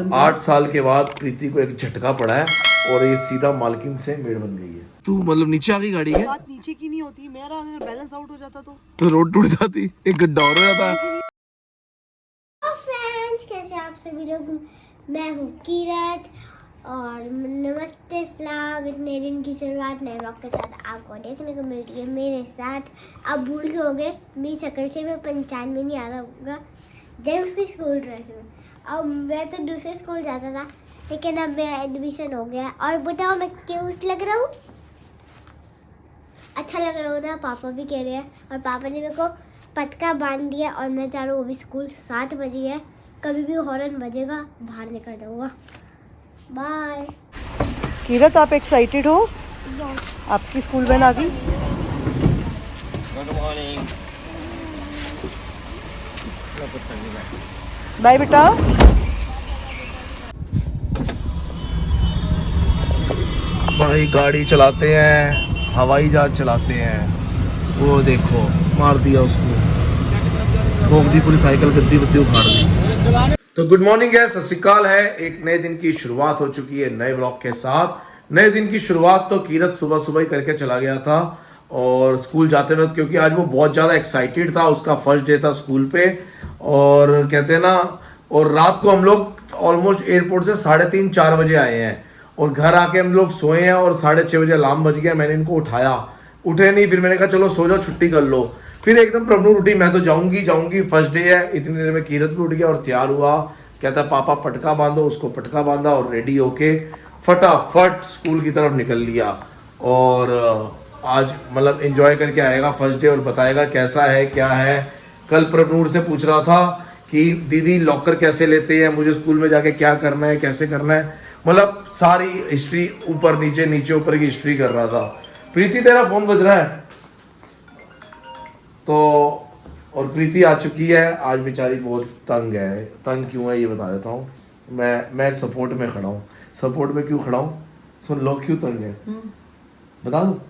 Problem 8 साल के बाद प्रीति को एक झटका पड़ा है और ये सीधा मालकिन से मेड बन गई है। तू मतलब नीचे आ गई गाड़ी के? बात नीचे की नहीं होती, मेरा अगर बैलेंस आउट हो जाता तो रोड टूट जाती, एक गड्ढा और हो जाता। फ्रेंड्स, कैसे आप सभी लोग। मैं हूँ कीरत और नमस्ते सलाम। एक नए दिन की शुरुआत नए व्लॉग के साथ आपको देखने को मिलती है मेरे साथ। आप भूल गए होंगे मेरी शक्ल से मैं पहचान में नहीं आ रहा होगा जब उसकी स्कूल ड्रेस में। अब मैं तो दूसरे स्कूल जाता था, लेकिन अब मेरा एडमिशन हो गया। और बताओ मैं क्यूट लग रहा हूँ? अच्छा लग रहा हूँ ना? पापा भी कह रहे हैं और पापा ने मेरे को पटका बांध दिया और मैं जा रहा हूँ अभी स्कूल। 7 बजे है, कभी भी हॉर्न बजेगा बाहर निकल जाऊँगा। बाय। कीरत, आप एक्साइटेड हो? आपकी स्कूल वैन आ गई। Good morning. बाय बेटा। भाई गाड़ी चलाते हैं, हवाई जहाज चलाते हैं। वो देखो मार दिया उसको, ठोक दी पूरी साइकिल, गद्दी बद्दी उखाड़ दी। तो गुड मॉर्निंग है, सत श्री अकाल है। एक नए दिन की शुरुआत हो चुकी है नए व्लॉग के साथ। नए दिन की शुरुआत तो कीरत सुबह सुबह ही करके चला गया था और स्कूल जाते वक्त, क्योंकि आज वो बहुत ज़्यादा एक्साइटेड था, उसका फर्स्ट डे था स्कूल पे। और कहते हैं ना, और रात को हम लोग ऑलमोस्ट एयरपोर्ट से 3:30-4 बजे आए हैं और घर आके हम लोग सोए हैं और 6:30 बजे अलार्म बज गया। मैंने इनको उठाया, उठे नहीं, फिर मैंने कहा चलो सो जाओ, छुट्टी कर लो। फिर एकदम प्रभु उठी, मैं तो जाऊंगी, फर्स्ट डे है। इतनी देर में कीरत भी उठ गया और तैयार हुआ, कहता पापा पटका बांधो, उसको पटका बांधा और रेडी होके फटाफट स्कूल की तरफ निकल लिया। और आज मतलब एंजॉय करके आएगा फर्स्ट डे और बताएगा कैसा है क्या है। कल प्रभनूर से पूछ रहा था कि दीदी लॉकर कैसे लेते हैं, मुझे स्कूल में जाके क्या करना है, कैसे करना है, मतलब सारी हिस्ट्री ऊपर नीचे नीचे ऊपर की हिस्ट्री कर रहा था। प्रीति तेरा फोन बज रहा है तो, और प्रीति आ चुकी है। आज बेचारी बहुत तंग है। तंग क्यों है ये बता देता हूँ। मैं सपोर्ट में खड़ा हूँ। सपोर्ट में क्यों खड़ा हूँ सुन लो, क्यों तंग है बता दूँ।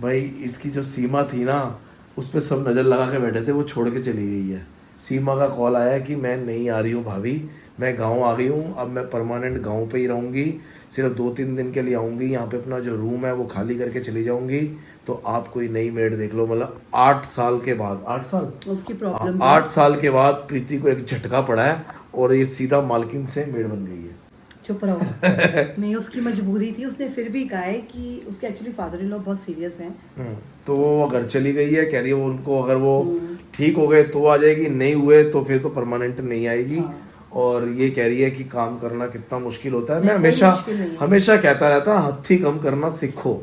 भाई इसकी जो सीमा थी ना, उस पर सब नज़र लगा के बैठे थे, वो छोड़ के चली गई है। सीमा का कॉल आया कि मैं नहीं आ रही हूँ भाभी, मैं गांव आ गई हूँ, अब मैं परमानेंट गांव पे ही रहूँगी, सिर्फ 2-3 दिन के लिए आऊँगी, यहाँ पे अपना जो रूम है वो खाली करके चली जाऊँगी, तो आप कोई नई मेड देख लो। मतलब 8 साल के बाद, 8 साल उसकी प्रॉब्लम 8 साल के बाद प्रीति को एक झटका पड़ा है और ये सीधा मालकिन से मेड बन गई है। चुप रहो। नहीं, उसकी मजबूरी थी। उसने फिर भी कहा है कि उसके एक्चुअली फादर इन लॉ बहुत सीरियस हैं। तो वो घर चली गई है, कह रही है उनको अगर वो ठीक हो गए तो आ जाएगी, नहीं हुए तो फिर तो परमानेंट नहीं आएगी। और ये कह रही है कि काम करना कितना मुश्किल होता है। मैं हमेशा कहता रहता हूँ हत्थी कम करना सीखो।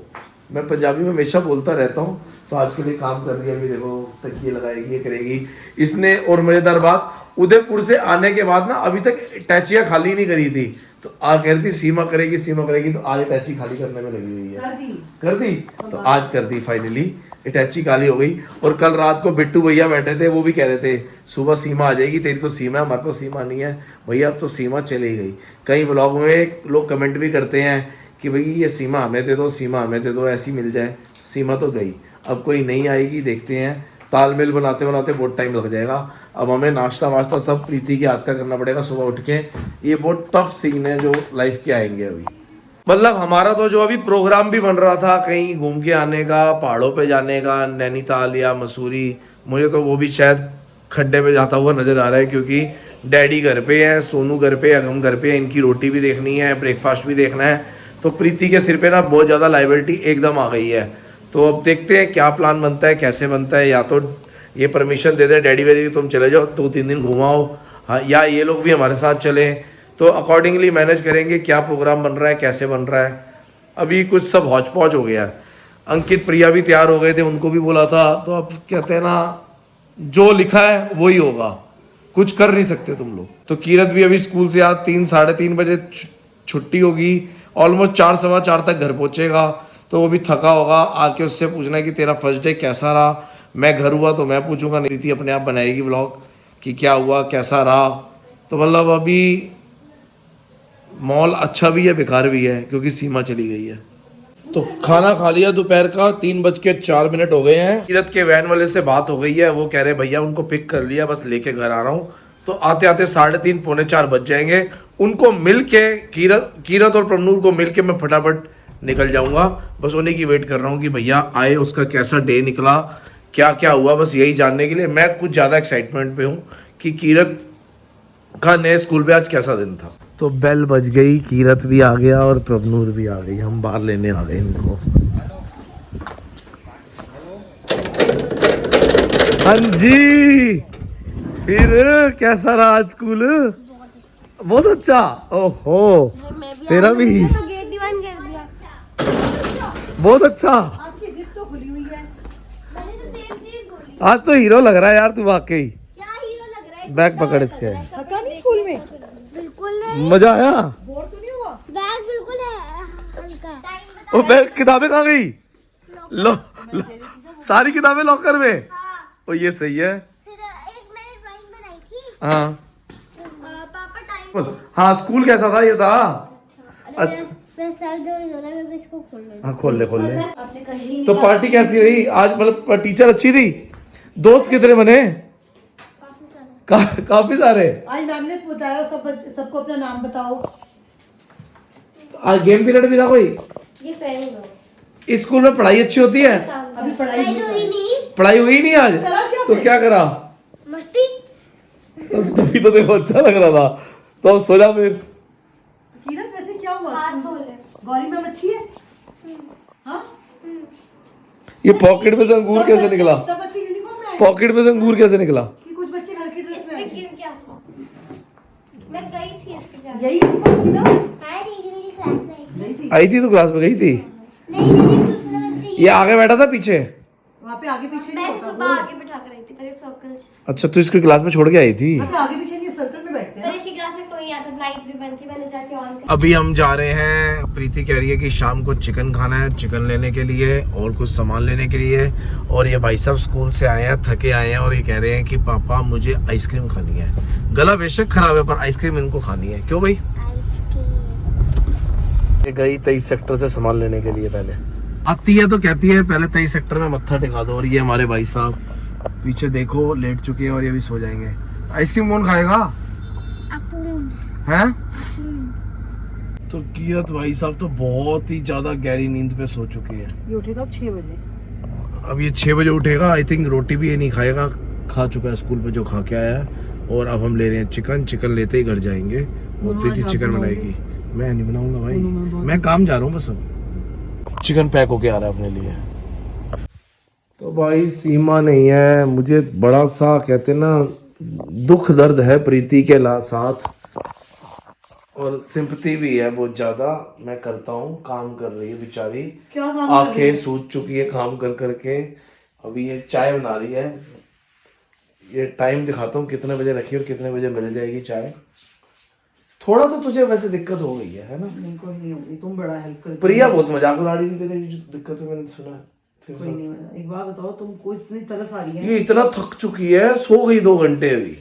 मैं पंजाबी में हमेशा बोलता रहता हूँ। तो आज के लिए काम कर रही है, अभी देखो तकिए लगाएगी, ये करेगी इसने। और मजेदार बात, उदयपुर से आने के बाद ना अभी तक अटैचियाँ खाली नहीं करी थी, तो आज कह रही थी सीमा करेगी, तो आज अटैची खाली करने में लगी हुई है। कर दी तो आज कर दी फाइनली, अटैची खाली हो गई। और कल रात को बिट्टू भैया बैठे थे, वो भी कह रहे थे सुबह सीमा आ जाएगी, तेरी तो सीमा है, हमारे तो सीमा नहीं है भैया, अब तो सीमा चली गई। कई ब्लॉग में लोग कमेंट भी करते हैं कि भाई ये सीमा हमें दे दो, सीमा हमें दे दो, ऐसी मिल जाए। सीमा तो गई, अब कोई नहीं आएगी, देखते हैं। तालमेल बनाते बनाते बहुत टाइम लग जाएगा। अब हमें नाश्ता वाश्ता सब प्रीति के हाथ का करना पड़ेगा सुबह उठ के। ये बहुत टफ सीन है जो लाइफ के आएंगे अभी। मतलब हमारा तो जो अभी प्रोग्राम भी बन रहा था कहीं घूम के आने का, पहाड़ों पे जाने का, नैनीताल या मसूरी, मुझे तो वो भी शायद खड्डे पे जाता हुआ नजर आ रहा है, क्योंकि डैडी घर पे है, सोनू घर पे, अगम घर पे है, इनकी रोटी भी देखनी है, ब्रेकफास्ट भी देखना है। तो प्रीति के सिर पे ना बहुत ज़्यादा लाइबिलिटी एकदम आ गई है। तो अब देखते हैं क्या प्लान बनता है, कैसे बनता है। या तो ये परमिशन दे दे डैडी वेडी तुम चले जाओ 2-3 दिन घुमाओ, हाँ, या ये लोग भी हमारे साथ चलें, तो अकॉर्डिंगली मैनेज करेंगे क्या प्रोग्राम बन रहा है, कैसे बन रहा है। अभी कुछ सब हौच पौच हो गया है। अंकित प्रिया भी तैयार हो गए थे, उनको भी बोला था। तो अब कहते हैं ना, जो लिखा है वही होगा, कुछ कर नहीं सकते तुम लोग। तो कीरत भी अभी स्कूल से आज 3-3:30 बजे छुट्टी होगी, ऑलमोस्ट 4-4:15 तक घर पहुंचेगा। तो वो भी थका होगा, आके उससे पूछना है कि तेरा फर्स्ट डे कैसा रहा। मैं घर हुआ तो मैं पूछूंगा, प्रीति अपने आप बनाएगी व्लॉग कि क्या हुआ कैसा रहा। तो मतलब अभी मॉल अच्छा भी है बेकार भी है, क्योंकि सीमा चली गई है। तो खाना खा लिया दोपहर का, 3:04 हो गए हैं। कीरत के वैन वाले से बात हो गई है, वो कह रहे भैया उनको पिक कर लिया, बस लेके घर आ रहा हूँ। तो आते आते 3:30-3:45 बज जाएंगे उनको मिल के कीरत और प्रमनूर को मिल के मैं फटाफट निकल जाऊंगा। बस उन्हीं की वेट कर रहा हूँ कि भैया आए, उसका कैसा डे निकला, क्या क्या हुआ, बस यही जानने के लिए मैं कुछ ज़्यादा एक्साइटमेंट पे हूँ कि कीरत का नए स्कूल पे आज कैसा दिन था। तो बेल बज गई, कीरत भी आ गया और प्रभनूर भी आ गई, हम बाहर लेने आ गए इनको। हाँ जी, फिर कैसा रहा आज स्कूल? बहुत अच्छा। ओहो, तेरा भी तो गेट बंद कर दिया। बहुत अच्छा। आपकी जिप तो खुली हुई है। मैंने तो सेम चीज बोली। आज तो हीरो लग रहा है यार तू वाकई। क्या हीरो लग रहा है? बैग पकड़ इसके। थका नहीं स्कूल में? बिल्कुल नहीं। मजा आया? बोर तो नहीं हुआ? बैग बिल्कुल है हल्का। ओ बैग, किताबें कहाँ गई? लो, सारी किताबें लॉकर में। ओ ये सही है। फिर एक मैंने ड्राइंग बनाई थी। हाँ पापा टाइम। हाँ, स्कूल कैसा था ये था? मेरा सर दर्द हो रहा है, मेरे को इसको खोलना है। हाँ खोल ले खोल ले। आपने कहीं तो पार्टी कैसी हुई आज? मतलब टीचर अच्छी थी? दोस्त कितने बने? काफी सारे। आज मैम ने बताया सबको अपना नाम बताओ। आज गेम पीरियड भी था कोई? ये फेल हो। इस स्कूल में पढ़ाई अच्छी होती है? अभी पढ़ाई तो ही नहीं। पढ़ाई हुई नहीं आज? करा क्या तो क्या करा? मस्ती। तभी तो देखो अच्छा लग रहा था। तो अब सो जा फिर। कीरत वैसे क्या हुआ? हाथ धो ले। गौरी मैम अच्छी है? हाँ? ये पॉकेट में से अंगूर कैसे निकला? सब अच्छे यूनिफॉर्म में आए? पॉकेट में से अंगूर कैसे निकला? कि कुछ बच्चे घर की ड्रेस में आए? इसमें क्या था? मैं गई थी इसके साथ। यही यूनिफॉर्म थी ना? हाँ दीदी मेरी क्लास में आई थी। नहीं थी। आई थी तो क्लास में गई थी? नहीं लेकिन दूसरे बच्चे ये आगे बैठा था पीछे? वहाँ पे आगे पीछे नहीं मैं होता। सुबह आगे बिठा कर आई थी, पहले सर्कल। अच्छा, तो इसको क्लास में छोड़ के आई थी? वहाँ पे आगे पीछे नहीं, सर्कल में बैठते हैं पर ना। इसकी क्लास में कोई नहीं आता, लाइट्स भी बंद थी, मैंने जाके ऑन कर। अभी हम जा रहे हैं, प्रीति कह रही है कि शाम को चिकन खाना है, चिकन लेने के लिए और कुछ सामान लेने के लिए। और ये भाई साहब स्कूल से आए हैं, थके आए हैं और ये कह रहे हैं कि पापा मुझे आइसक्रीम खानी है। गला बेशक खराब है पर आइसक्रीम इनको खानी है। क्यों भाई? ये गई 23 सेक्टर से सामान लेने के लिए। पहले आती है तो कहती है पहले 23 सेक्टर में मत्था टिका दो। और ये हमारे भाई साहब पीछे देखो लेट चुके हैं और ये भी सो जाएंगे। आइसक्रीम कौन खाएगा? हैं? तो कीरत भाई साहब तो बहुत ही ज्यादा गहरी नींद पे सो चुकी है। ये उठेगा अब 6 बजे। अब ये 6 बजे उठेगा। आई थिंक रोटी भी ये नहीं खाएगा, खा चुका है स्कूल पे जो खा के आया है। और अब हम ले रहे हैं चिकन। चिकन लेते ही घर जाएंगे और प्रीति चिकन बनाएगी। मैं नहीं बनाऊंगा भाई, मैं काम जा रहा हूँ बस। अब चिकन पैक होके आ रहा है अपने लिए। तो भाई सीमा नहीं है, मुझे बड़ा सा कहते ना दुख दर्द है प्रीति के साथ और सिंपैथी भी है बहुत ज्यादा। मैं करता हूँ, काम कर रही है बेचारी, क्या काम कर रही आंखें है? सूज चुकी है काम कर करके। अभी ये चाय बना रही है। ये टाइम दिखाता हूँ कितने बजे रखी और कितने बजे मिल जाएगी चाय। थोड़ा तो तुझे वैसे दिक्कत हो गई है ना? नहीं कोई नहीं होगी, तुम बड़ा हेल्प कर। प्रिया बहुत मजाक उड़ा रही थी तेरी जो दिक्कत है, मैंने सुना है। कोई नहीं होगा। एक बात बताओ, तुमको इतनी तरस आ रही है? ये इतना थक चुकी है, सो गई 2 घंटे अभी।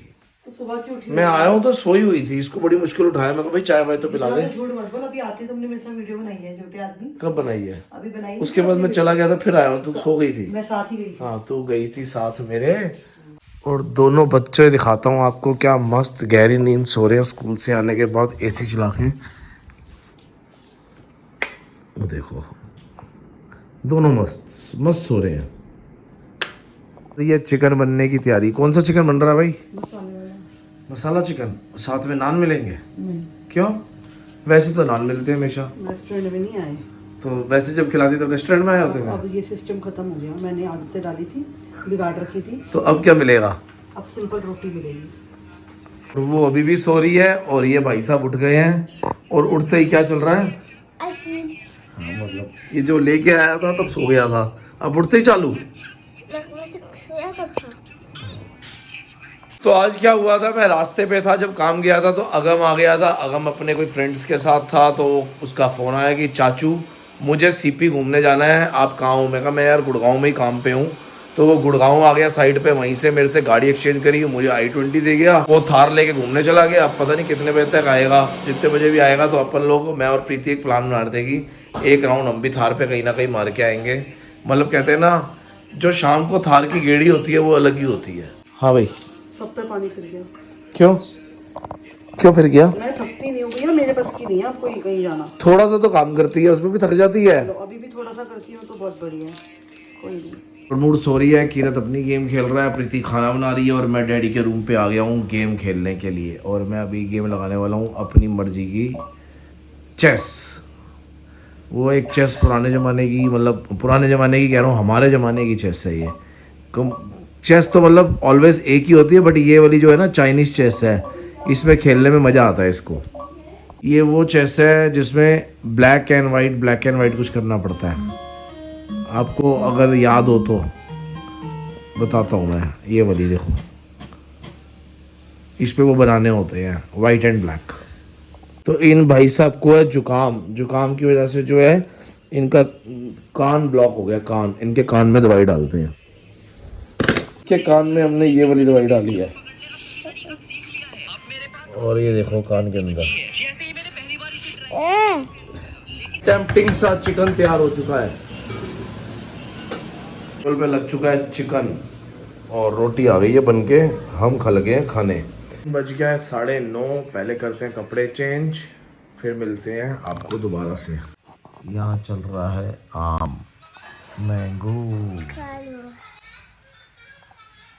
तो सुबह की उठी मैं आया हूँ तो सोई हुई थी, इसको बड़ी मुश्किल उठाया। मैं कहा भाई चाय वाय तो पिला दे। झूठ मत बोल, अभी आती तुमने मेरे साथ वीडियो बनाई है छोटे आदमी। कब बनाई है? अभी बनाई। उसके बाद मैं चला गया था, फिर आया हूँ, तू सो गई थी। मैं साथ ही गई थी। हाँ तू गई थी साथ मेरे। और दोनों बच्चे दिखाता हूँ आपको, क्या मस्त गहरी नींद सो रहे हैं स्कूल से आने के बाद एसी चला के। वो देखो दोनों मस्त मस्त सो रहे हैं। तो ये चिकन बनने की तैयारी। कौन सा चिकन बन रहा है भाई? मसाला चिकन। साथ में नान मिलेंगे? क्यों? वैसे तो नान मिलते हैं हमेशा। रेस्टोरेंट में नहीं आए तो वैसे जब खिलाती तब रेस्टोरेंट में आए होते थे। अब ये सिस्टम खत्म हो गया। मैंने आदतें डाली थी, बिगाड़ रखी थी। तो अब क्या मिलेगा? अब सिंपल रोटी मिलेगी। और वो अभी भी सो रही है और ये भाई साहब उठ गए हैं। और उठते ही क्या चल रहा है? आइसक्रीम। हाँ मतलब ये जो लेके आया था तब सो गया था, अब उठते ही चालू। वैसे सोया कब था? तो आज क्या हुआ था, मैं रास्ते पे था जब काम गया था तो अगम आ गया था। अगम अपने कोई फ्रेंड्स के साथ था तो उसका फ़ोन आया कि चाचू मुझे सीपी घूमने जाना है, आप कहाँ हो? मैं कहा मैं यार गुड़गांव में ही काम पे हूँ। तो वो गुड़गांव आ गया साइड पे, वहीं से मेरे से गाड़ी एक्सचेंज करी, मुझे i20 दे गया। वो थार लेके घूमने चला गया। अब पता नहीं कितने बजे तक आएगा, जितने बजे भी आएगा। तो अपन लोग, मैं और प्रीति एक प्लान बना रहे थे कि एक राउंड हम भी थार पे कहीं ना कहीं मार के आएंगे। मतलब कहते हैं ना, जो शाम को थार की गेड़ी होती है वो अलग ही होती है। हाँ भाई सब पे पानी फिर गया। क्यों? क्यों फिर क्या? मैं थकती नहीं हूँ भैया, मेरे पास की नहीं है आपको कहीं जाना। थोड़ा सा तो काम करती है, उसमें भी थक जाती है। अभी भी थोड़ा सा करती हूँ तो बहुत बढ़िया है, कोई नहीं। मूड सो रही है, किरत अपनी गेम खेल रहा है, प्रीति खाना बना रही है और मैं डैडी के रूम पे आ गया हूँ गेम खेलने के लिए। और मैं अभी गेम लगाने वाला हूँ अपनी मर्जी की चेस। वो एक चेस पुराने ज़माने की, मतलब पुराने ज़माने की कह रहा हूँ, हमारे ज़माने की चेस है ये। चेस तो मतलब ऑलवेज एक ही होती है, बट ये वाली जो है ना चाइनीज़ चेस है, इसमें खेलने में मज़ा आता है इसको। ये वो चेस है जिसमें ब्लैक एंड वाइट कुछ करना पड़ता है। आपको अगर याद हो तो बताता हूँ मैं। ये वाली देखो, इस पे वो बनाने होते हैं वाइट एंड ब्लैक। तो इन भाई साहब को है जुकाम की वजह से जो है इनका कान ब्लॉक हो गया। कान, इनके कान में दवाई डालते हैं। के कान में हमने ये वाली दवाई डाली है और ये देखो कान के अंदर टेम्पटिंग सा चिकन तैयार हो चुका है। टेबल पे लग चुका है चिकन और रोटी आ गई है बनके, हम खा लगे हैं खाने। बज गया है 9:30। पहले करते हैं कपड़े चेंज, फिर मिलते हैं आपको दोबारा से। यहाँ चल रहा है आम, मैंगो।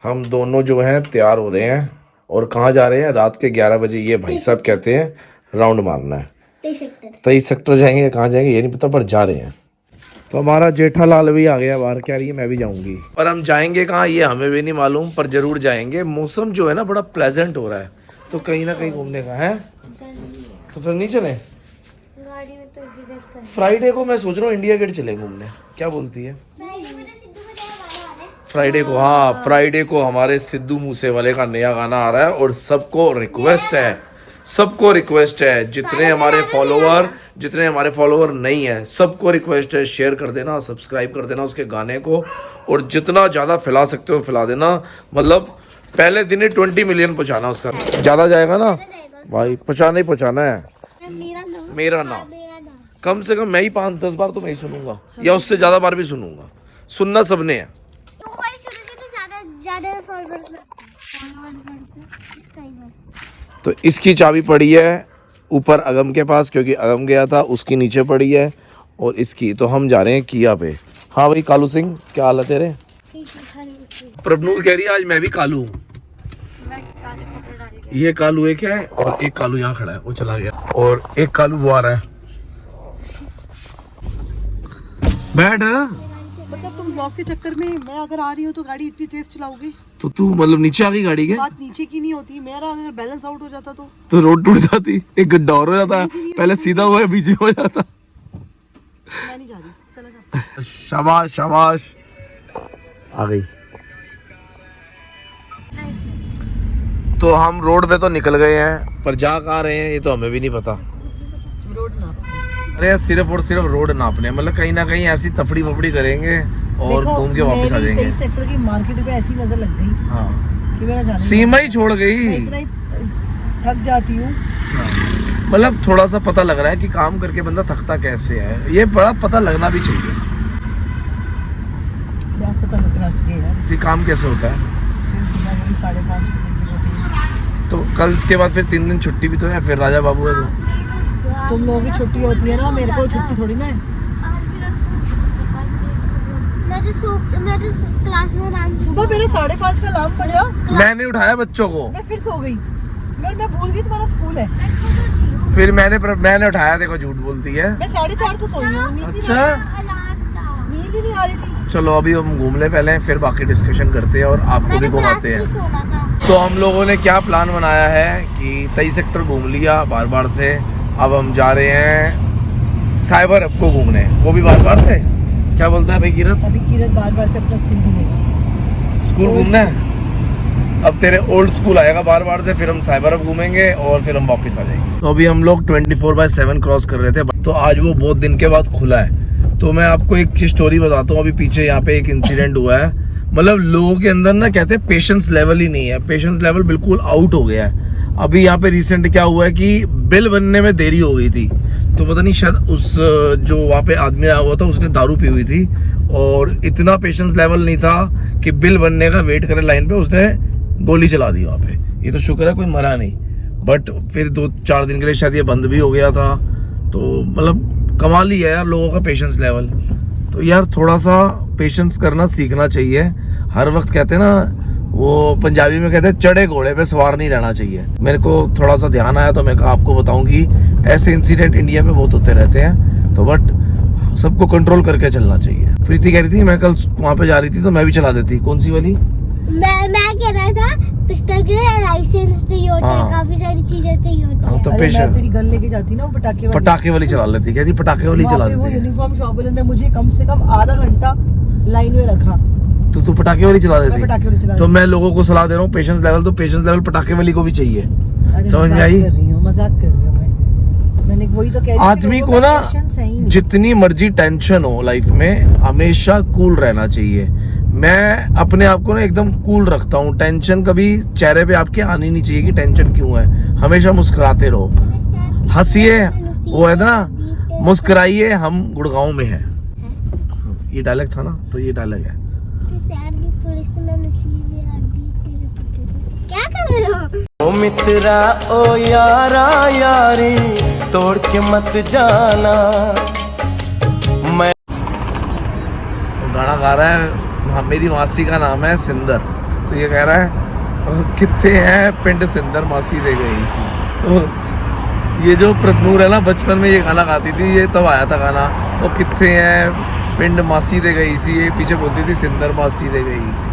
हम दोनों जो हैं तैयार हो रहे हैं और कहाँ जा रहे हैं? रात के 11 बजे ये भाई साहब कहते हैं राउंड मारना है। 23 सेक्टर जाएंगे, कहाँ जाएंगे ये नहीं पता, पर जा रहे हैं। तो हमारा जेठालाल भी आ गया बाहर, कह रही है मैं भी जाऊंगी। पर हम जाएंगे कहाँ ये हमें भी नहीं मालूम, पर जरूर जाएंगे। मौसम जो है ना बड़ा प्लेजेंट हो रहा है, तो कहीं ना कहीं घूमने का है। तो फिर नहीं चले? गाड़ी में तो फ्राइडे को मैं सोच रहा हूँ इंडिया गेट चले घूमने, क्या बोलती है? फ्राइडे को, हाँ फ्राइडे को हमारे सिद्धू मूसेवाले का नया गाना आ रहा है और सबको रिक्वेस्ट है, जितने हमारे फॉलोवर नहीं है सबको रिक्वेस्ट है, शेयर कर देना, सब्सक्राइब कर देना उसके गाने को, और जितना ज़्यादा फैला सकते हो फैला देना। मतलब पहले दिन ही 20 मिलियन पहुँचाना उसका। ज़्यादा जाएगा ना भाई, पहुँचाना है। मेरा नाम कम से कम मैं ही 5-10 बार तो मैं ही सुनूंगा, या उससे ज़्यादा बार भी सुनूंगा। सुनना सबने है। तो इसकी चाबी पड़ी है ऊपर अगम के पास, क्योंकि अगम गया था, उसकी नीचे पड़ी है। और इसकी तो हम जा रहे हैं किया पे। हाँ भाई कालू सिंह, क्या हाल है तेरे? प्रभनूर कह रही है आज मैं भी कालू हूँ। ये कालू एक है और एक कालू यहाँ खड़ा है, वो चला गया, और एक कालू वो आ रहा है। बैठ। मतलब तुम ब्लॉक के चक्कर में, मैं अगर आ रही हूँ तो गाड़ी इतनी तेज चलाओगी तो तू मतलब नीचे आ गई गाड़ी के? बात नीचे की नहीं होती, मेरा अगर बैलेंस आउट हो जाता तो रोड टूट जाती, एक गड्ढा और हो जाता, पहले सीधा हुआ बीच में हो जाता। मैं नहीं जा रही, चला जा। शाबाश आ गई। तो हम रोड पे तो निकल गए हैं, पर जा कहाँ रहे हैं ये तो हमें भी नहीं पता। रोड ना, अरे सिर्फ और सिर्फ रोड नापने, मतलब कहीं ना कहीं ऐसी तफड़ी वफड़ी करेंगे और घूम के वापस आ जाएंगे। 23 सेक्टर की मार्केट पे ऐसी नजर लग गई हाँ कि मेरा जाने सीमा ही छोड़ गई। मैं इतना ही थक जाती हूँ। मतलब थोड़ा सा पता लग रहा है कि काम करके बंदा थकता कैसे है, ये बड़ा पता लगना भी चाहिए। क्या पता लगना चाहिए यार कि काम कैसे होता है। फिर सुबह मेरी 5:30 बजे की रोटी। तो कल के बाद फिर 3 दिन छुट्टी भी तो है, फिर राजा बाबू है तो तुम लोगों की छुट्टी होती है ना, मेरे को छुट्टी थोड़ी ना है। मैं तो क्लास में डांस सुबह मेरे 5:30 का अलार्म बजा, मैंने उठाया बच्चों को, मैं फिर सो गई। मैं भूल गई तुम्हारा स्कूल है। फिर मैंने उठाया, देखो झूठ बोलती है। मैं 4:30 तो सोई हूँ, नींद ही नहीं आ रही थी। चलो अभी हम घूम ले पहले, फिर बाकी डिस्कशन करते हैं और आपको भी घुमाते हैं। तो हम लोगों ने क्या प्लान बनाया है कि 23 सेक्टर घूम लिया बार बार से, अब हम जा रहे हैं साइबर हब को घूमने, वो भी बार बार से। क्या बोलता है भाई किरत? अभी किरत बार बार से अपना स्कूल घूमेगा। स्कूल घूमना है? अब तेरे ओल्ड स्कूल आएगा बार बार से, फिर हम साइबर हब घूमेंगे और फिर हम वापस आ जाएंगे। तो अभी हम लोग 24/7 क्रॉस कर रहे थे, तो आज वो बहुत दिन के बाद खुला है। तो मैं आपको एक स्टोरी बताता हूँ। अभी पीछे यहाँ पे एक इंसिडेंट हुआ है, मतलब लोगों के अंदर ना कहते हैं पेशेंस लेवल ही नहीं है, पेशेंस लेवल बिल्कुल आउट हो गया है। अभी यहाँ पे रिसेंट क्या हुआ है कि बिल बनने में देरी हो गई थी, तो पता नहीं शायद उस जो वहाँ पे आदमी आया हुआ था उसने दारू पी हुई थी और इतना पेशेंस लेवल नहीं था कि बिल बनने का वेट करे लाइन पे, उसने गोली चला दी वहाँ पे। ये तो शुक्र है कोई मरा नहीं, बट फिर 2-4 दिन के लिए शायद ये बंद भी हो गया था। तो मतलब कमाल ही है यार लोगों का पेशेंस लेवल। तो यार थोड़ा सा पेशेंस करना सीखना चाहिए। हर वक्त कहते हैं ना, वो पंजाबी में कहते हैं चढ़े घोड़े पे सवार नहीं रहना चाहिए। मेरे को थोड़ा सा ध्यान आया तो मैं आपको बताऊं कि ऐसे इंसिडेंट इंडिया में बहुत होते रहते हैं। तो बट सबको कंट्रोल करके चलना चाहिए। प्रीति कह रही थी मैं कल वहाँ पे जा रही थी तो मैं भी चला देती। कौन सी वाली? मैं कह रहा था पिस्टल के लिए लाइसेंस चाहिए होता है, हाँ। काफी सारी चीजें चाहिए होती है। तो अरे पेशेंस मैं तेरी गन लेके जाती ना, वो पटाखे वाली चला लेती। कहती पटाखे वाली चला वहाँ पे वो देती। यूनिफॉर्म शॉप वाले ने मुझे कम से कम आधा घंटा लाइन में रखा। तो तू पटाखे वाली चला मैं पटाखे वाली देती। चला तो मैं लोगों को सलाह दे रहा हूँ पेशेंस लेवल, तो पेशेंस लेवल पटाखे वाली को भी चाहिए। अरे समझ में आई? मजाक कर रही हूँ मैंने वही तो कह रही हूँ कि आदमी लोगों को का ना patience है ही नहीं। जितनी मर्जी टेंशन हो लाइफ में हमेशा कूल रहना चाहिए। मैं अपने आप को ना एकदम कूल रखता हूँ। टेंशन कभी चेहरे पे आपके आनी नहीं चाहिए कि टेंशन क्यों है। हमेशा मुस्कुराते रहो, हंसिए। वो है ना, मुस्कुराइए हम गुड़गांव में है। ये डायलॉग था ना, तो ये डायलॉग है। क्या कर रहे हो? ओ मित्रा ओ यारा यारी तोड़ के मत जाना। मैं गाना गा रहा है। हाँ, मेरी मासी का नाम है सिंदर। तो ये कह रहा है कितने हैं पिंड सिंदर मासी दे गई सी। तो ये जो प्रभनूर है ना, बचपन में ये गाना गाती थी, ये तब आया था गाना। वो कितने हैं पिंड मासी दे गई सी, ये पीछे बोलती थी सिंदर मासी दे गई सी।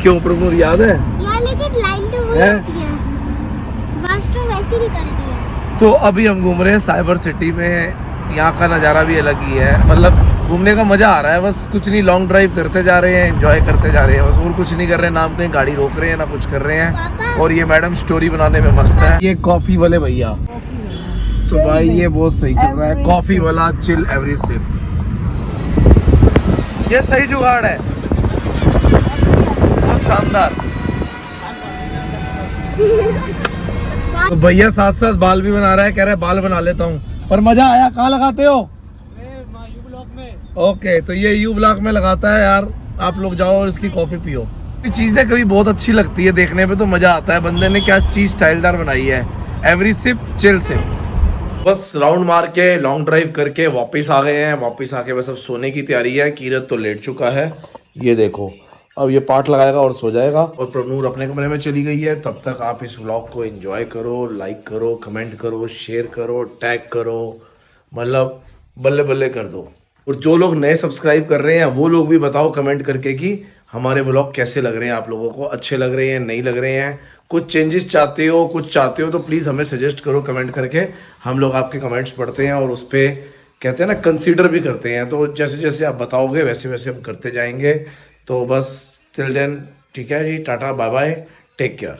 क्यों प्रभनूर याद है? यार लेकिन लाइन तो वही है? होती है, बात तो वैसी निकलती है। तो अभी हम घूम रहे हैं साइबर सिटी में। यहाँ का नज़ारा भी अलग ही है। मतलब घूमने का मज़ा आ रहा है। बस कुछ नहीं, लॉन्ग ड्राइव करते जा रहे हैं, एंजॉय करते जा रहे हैं। बस और कुछ नहीं कर रहे हैं, ना हम कहीं गाड़ी रोक रहे हैं ना कुछ कर रहे हैं। और ये मैडम स्टोरी बनाने में मस्त है। ये कॉफ़ी वाले भैया, तो भाई ये बहुत सही चल रहा है। कॉफ़ी वाला चिल एवरी सिप, ये सही जुगाड़ है, बहुत शानदार। तो भैया साथ साथ बाल भी बना रहा है। कह रहा है बाल बना लेता हूँ। पर मजा आया। कहाँ लगाते हो? ओके, तो ये यू ब्लॉक में लगाता है यार। आप लोग जाओ और इसकी कॉफी पियो। ये चीजें कभी बहुत अच्छी लगती है देखने पे, तो मजा आता है। बंदे ने क्या चीज स्टाइलदार बनाई है। Every sip chill sip. बस राउंड मार के लॉन्ग ड्राइव करके वापस आ गए हैं। वापस आके बस अब सोने की तैयारी है। कीरत तो लेट चुका है, ये देखो। अब ये पार्ट लगाएगा और सो जाएगा। और प्रभनूर अपने कमरे में चली गई है। तब तक आप इस व्लॉग को एंजॉय करो, लाइक करो, कमेंट करो, शेयर करो, टैग करो, मतलब बल्ले बल्ले कर दो। और जो लोग नए सब्सक्राइब कर रहे हैं वो लोग भी बताओ कमेंट करके कि हमारे व्लॉग कैसे लग रहे हैं, आप लोगों को अच्छे लग रहे हैं, नहीं लग रहे हैं, कुछ चेंजेस चाहते हो, कुछ चाहते हो तो प्लीज़ हमें सजेस्ट करो कमेंट करके। हम लोग आपके कमेंट्स पढ़ते हैं और उस पर कहते हैं ना कंसीडर भी करते हैं। तो जैसे जैसे आप बताओगे वैसे वैसे हम करते जाएंगे। तो बस टिल देन ठीक है जी, tata bye bye, take care.